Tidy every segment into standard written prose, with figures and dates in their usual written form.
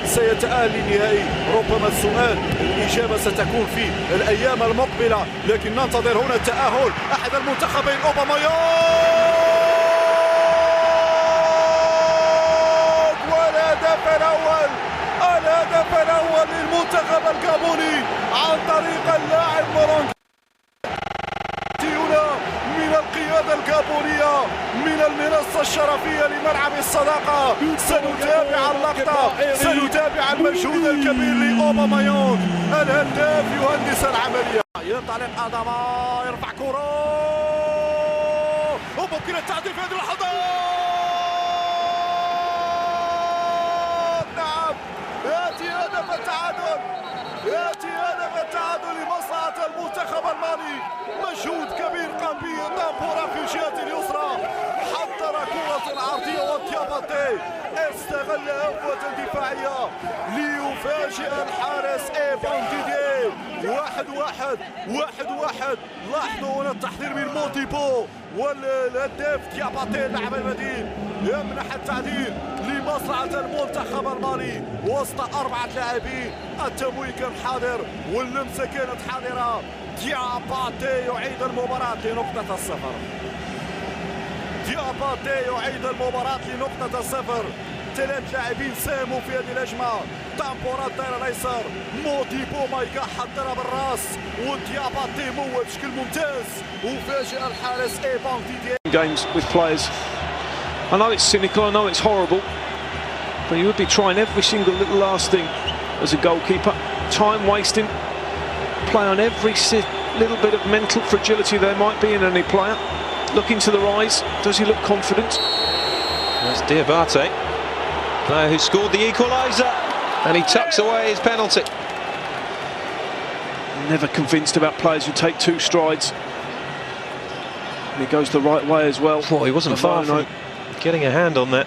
سيتأهل للنهائي؟ ربما السؤال الإجابة ستكون في الأيام المقبلة، لكن ننتظر هنا التأهل أحد المنتخبين أوباميانغ، والهدف الأول للمنتخب الجابوني عن طريق اللاعب مورونج من القيادة الجابونية من المنصة الشرفية لملعب الصداقة. سنتابع اللقطة، سنتابع المجهود الكبير لأوباميانغ الهداف يهندس العملية. ينطلق أداما، يرفع كرة وممكن التعديل في هذه اللحظات. نعم، يأتي هدف التعادل، يأتي هدف التعادل لمصلحة المنتخب المالي. مجهود كبير قام به طامبورا في الجهة اليسرى، حضر كرة عرضية ودياباتي استغل هفوة دفاعية ليفاجئ الحارس إيفان. 1-1. لاحظوا هنا التحضير من موتيبو، والهداف دياباتي اللاعب البديل يمنح التعديل لمصلحة المنتخب المالي وسط 4 لاعبين. التمويه كان حاضر واللمسة كانت حاضرة. دياباتي يعيد المباراة لنقطة الصفر. لنقطة الصفر. 3 لاعبين ساهموا في هذه الهجمة. طامبورا الدائرة الايسر، موتيبو مايكا حضرها بالراس، ودياباتي موت بشكل ممتاز وفاجئ الحارس ايفان ديدييه. Games with players. I know it's cynical, I know it's horrible, but you would be trying every single little last thing as a goalkeeper. Time wasting, play on every little bit of mental fragility there might be in any player. Look into their eyes. Does he look confident? That's Diabate, player who scored the equaliser, and he tucks away his penalty. Never convinced about players who take 2 strides. And he goes the right way as well. Well, he wasn't far from getting a hand on that.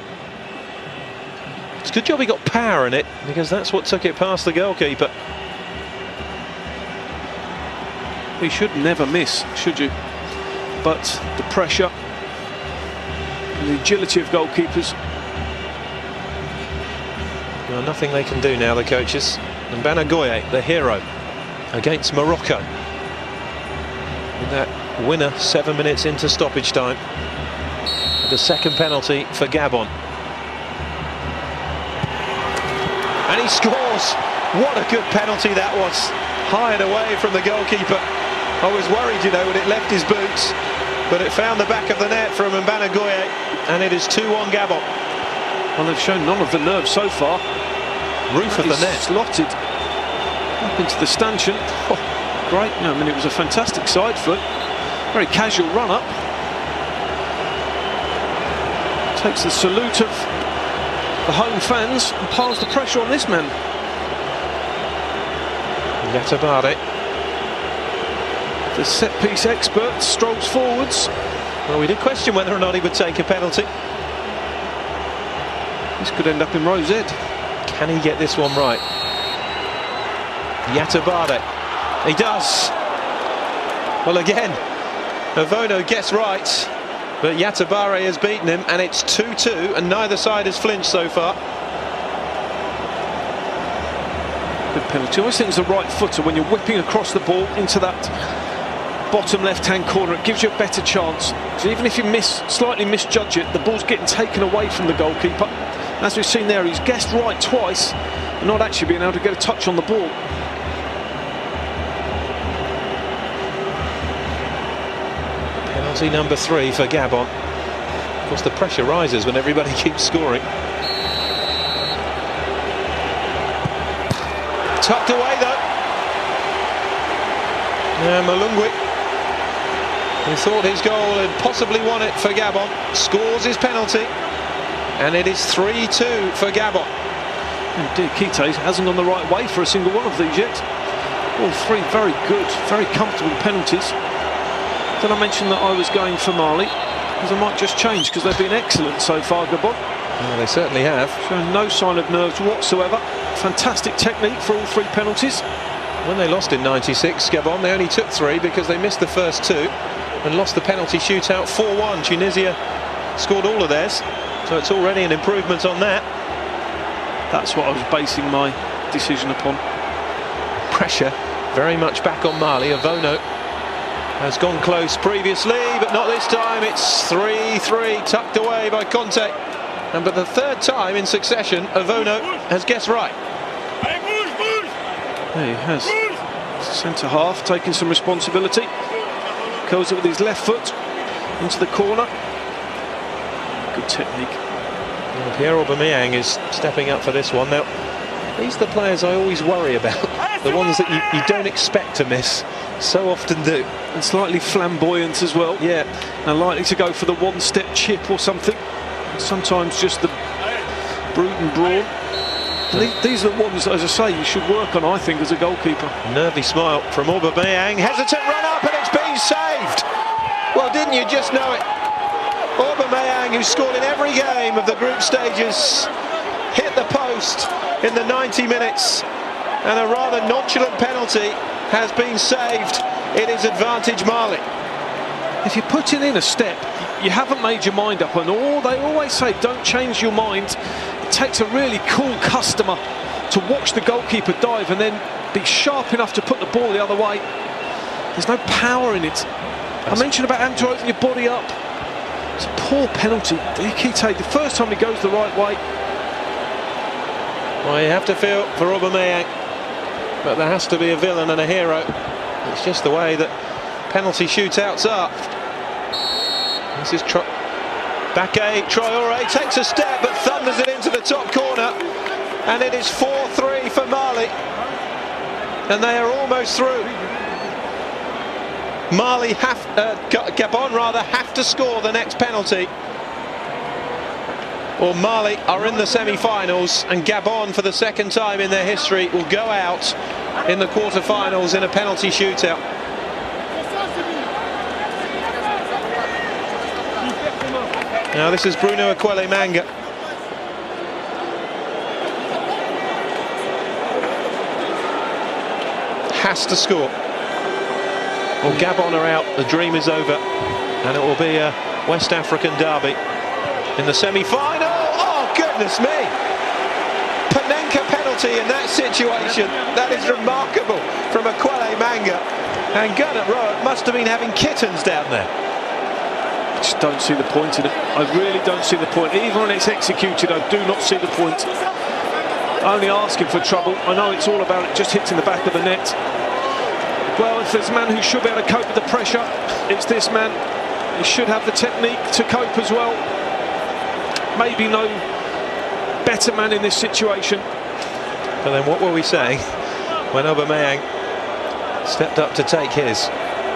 It's a good job he got power in it, because that's what took it past the goalkeeper. You should never miss, should you? But the pressure and the agility of goalkeepers. Well, nothing they can do now, the coaches. And Banagoye, the hero, against Morocco. With that winner 7 minutes into stoppage time. The second penalty for Gabon. And he scores! What a good penalty that was. High and away from the goalkeeper. I was worried, you know, when it left his boots, but it found the back of the net from Banagoye, and it is 2-1 Gabon. Well, they've shown none of the nerve so far. Roof of the net. Slotted up into the stanchion. Oh, great. No, I mean, it was a fantastic side foot. Very casual run-up. Takes the salute of the home fans and piles the pressure on this man. Yatabare, the set-piece expert, strolls forwards. Well, we did question whether or not he would take a penalty. This could end up in Rosette. Can he get this one right? Yatabare, he does. Well, again, Avono gets right, but Yatabare has beaten him, and it's 2-2, and neither side has flinched so far. Good penalty. I always think it's the right footer when you're whipping across the ball into that bottom left-hand corner. It gives you a better chance. So even if you slightly misjudge it, the ball's getting taken away from the goalkeeper. As we've seen there, he's guessed right twice and not actually being able to get a touch on the ball. Penalty number 3 for Gabon. Of course, the pressure rises when everybody keeps scoring. Tucked away though. Malungwi, who thought his goal had possibly won it for Gabon, scores his penalty, and it is 3-2 for Gabon. Diakite hasn't gone the right way for a single one of these yet. All 3 very good, very comfortable penalties. Did I mention that I was going for Mali? Because I might just change, because they've been excellent so far, Gabon. Well, they certainly have. Showing no sign of nerves whatsoever. Fantastic technique for all 3 penalties. When they lost in '96, Gabon, they only took 3 because they missed the first 2 and lost the penalty shootout 4-1. Tunisia scored all of theirs, so it's already an improvement on that. That's what I was basing my decision upon. Pressure very much back on Mali. Avono has gone close previously, but not this time. It's 3-3, tucked away by Conte. And for the third time in succession, Avono has guessed right. There he has. Centre half taking some responsibility. Curls it with his left foot into the corner. Good technique. Well, Pierre Aubameyang is stepping up for this one. Now, these are the players I always worry about. The ones that you don't expect to miss, so often do. And slightly flamboyant as well. Yeah. And likely to go for the one-step chip or something. Sometimes just the brute and brawn. These are the ones, as I say, you should work on, I think, as a goalkeeper. Nervy smile from Aubameyang. Hesitant run up and it's been saved. Well, didn't you just know it? Aubameyang, who scored in every game of the group stages, hit the post in the 90 minutes. And a rather nonchalant penalty has been saved. It is advantage Mali. If you're putting in a step, you haven't made your mind up, and they always say don't change your mind. It takes a really cool customer to watch the goalkeeper dive and then be sharp enough to put the ball the other way. There's no power in it. I mentioned about having to open your body up. It's a poor penalty. Diakite, the first time he goes the right way. Well, you have to feel for Aubameyang, but there has to be a villain and a hero. It's just the way that penalty shootouts are. This is Baké Traoré takes a step but thunders it into the top corner, and it is 4-3 for Mali, and they are almost through. Gabon rather have to score the next penalty, or Mali are in the semi-finals, and Gabon for the second time in their history will go out in the quarter-finals in a penalty shootout. Now this is Bruno Manga. Has to score. Well, Gabon are out, the dream is over, and it will be a West African derby in the semi-final. Oh, goodness me! Panenka penalty in that situation. That is remarkable from Manga. And Gernot Rohr must have been having kittens down there. I just don't see the point in it. I really don't see the point. Even when it's executed, I do not see the point. Only asking for trouble. I know it's all about it just hitting the back of the net. Well, if there's a man who should be able to cope with the pressure, it's this man. He should have the technique to cope as well. Maybe no better man in this situation. But then what were we saying when Aubameyang stepped up to take his?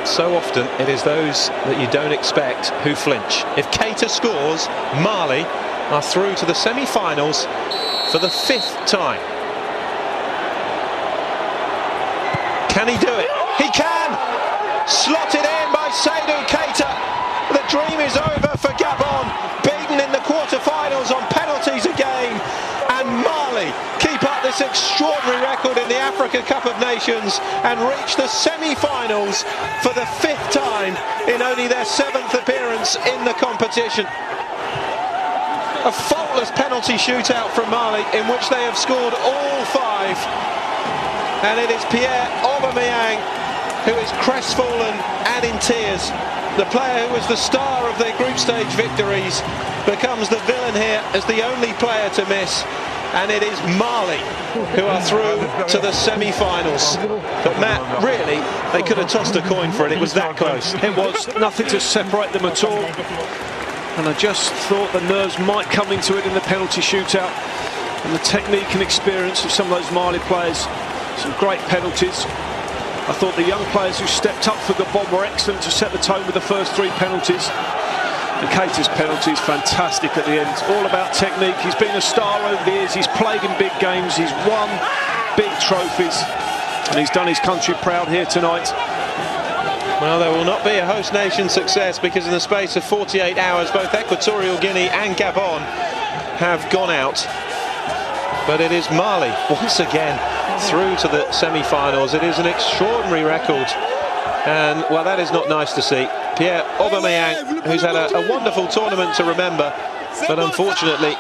So often it is those that you don't expect who flinch. If Keita scores, Mali are through to the semi-finals for the 5th time. Can he do it? He can! Slotted in by Seydou Keita. The dream is over for Gabon, beaten in the quarter-finals on penalties again. And Mali keep up this extraordinary record in the Africa Cup of Nations and reach the semi-finals for the 5th time in only their 7th appearance in the competition. A faultless penalty shootout from Mali in which they have scored all 5. And it is Pierre Aubameyang who is crestfallen and in tears. The player who was the star of their group stage victories becomes the villain here as the only player to miss, and it is Mali who are through to the semi-finals. But Matt, really, they could have tossed a coin for it. It was that close. It was nothing to separate them at all, and I just thought the nerves might come into it in the penalty shootout, and the technique and experience of some of those Mali players. Some great penalties. I thought the young players who stepped up for Gabon were excellent to set the tone with the first 3 penalties. And Keita's penalty is fantastic at the end. All about technique. He's been a star over the years. He's played in big games. He's won big trophies. And he's done his country proud here tonight. Well, there will not be a host nation success because in the space of 48 hours, both Equatorial Guinea and Gabon have gone out. But it is Mali, once again, through to the semi-finals. It is an extraordinary record. And, well, that is not nice to see. Pierre Aubameyang, who's had a wonderful tournament to remember, but unfortunately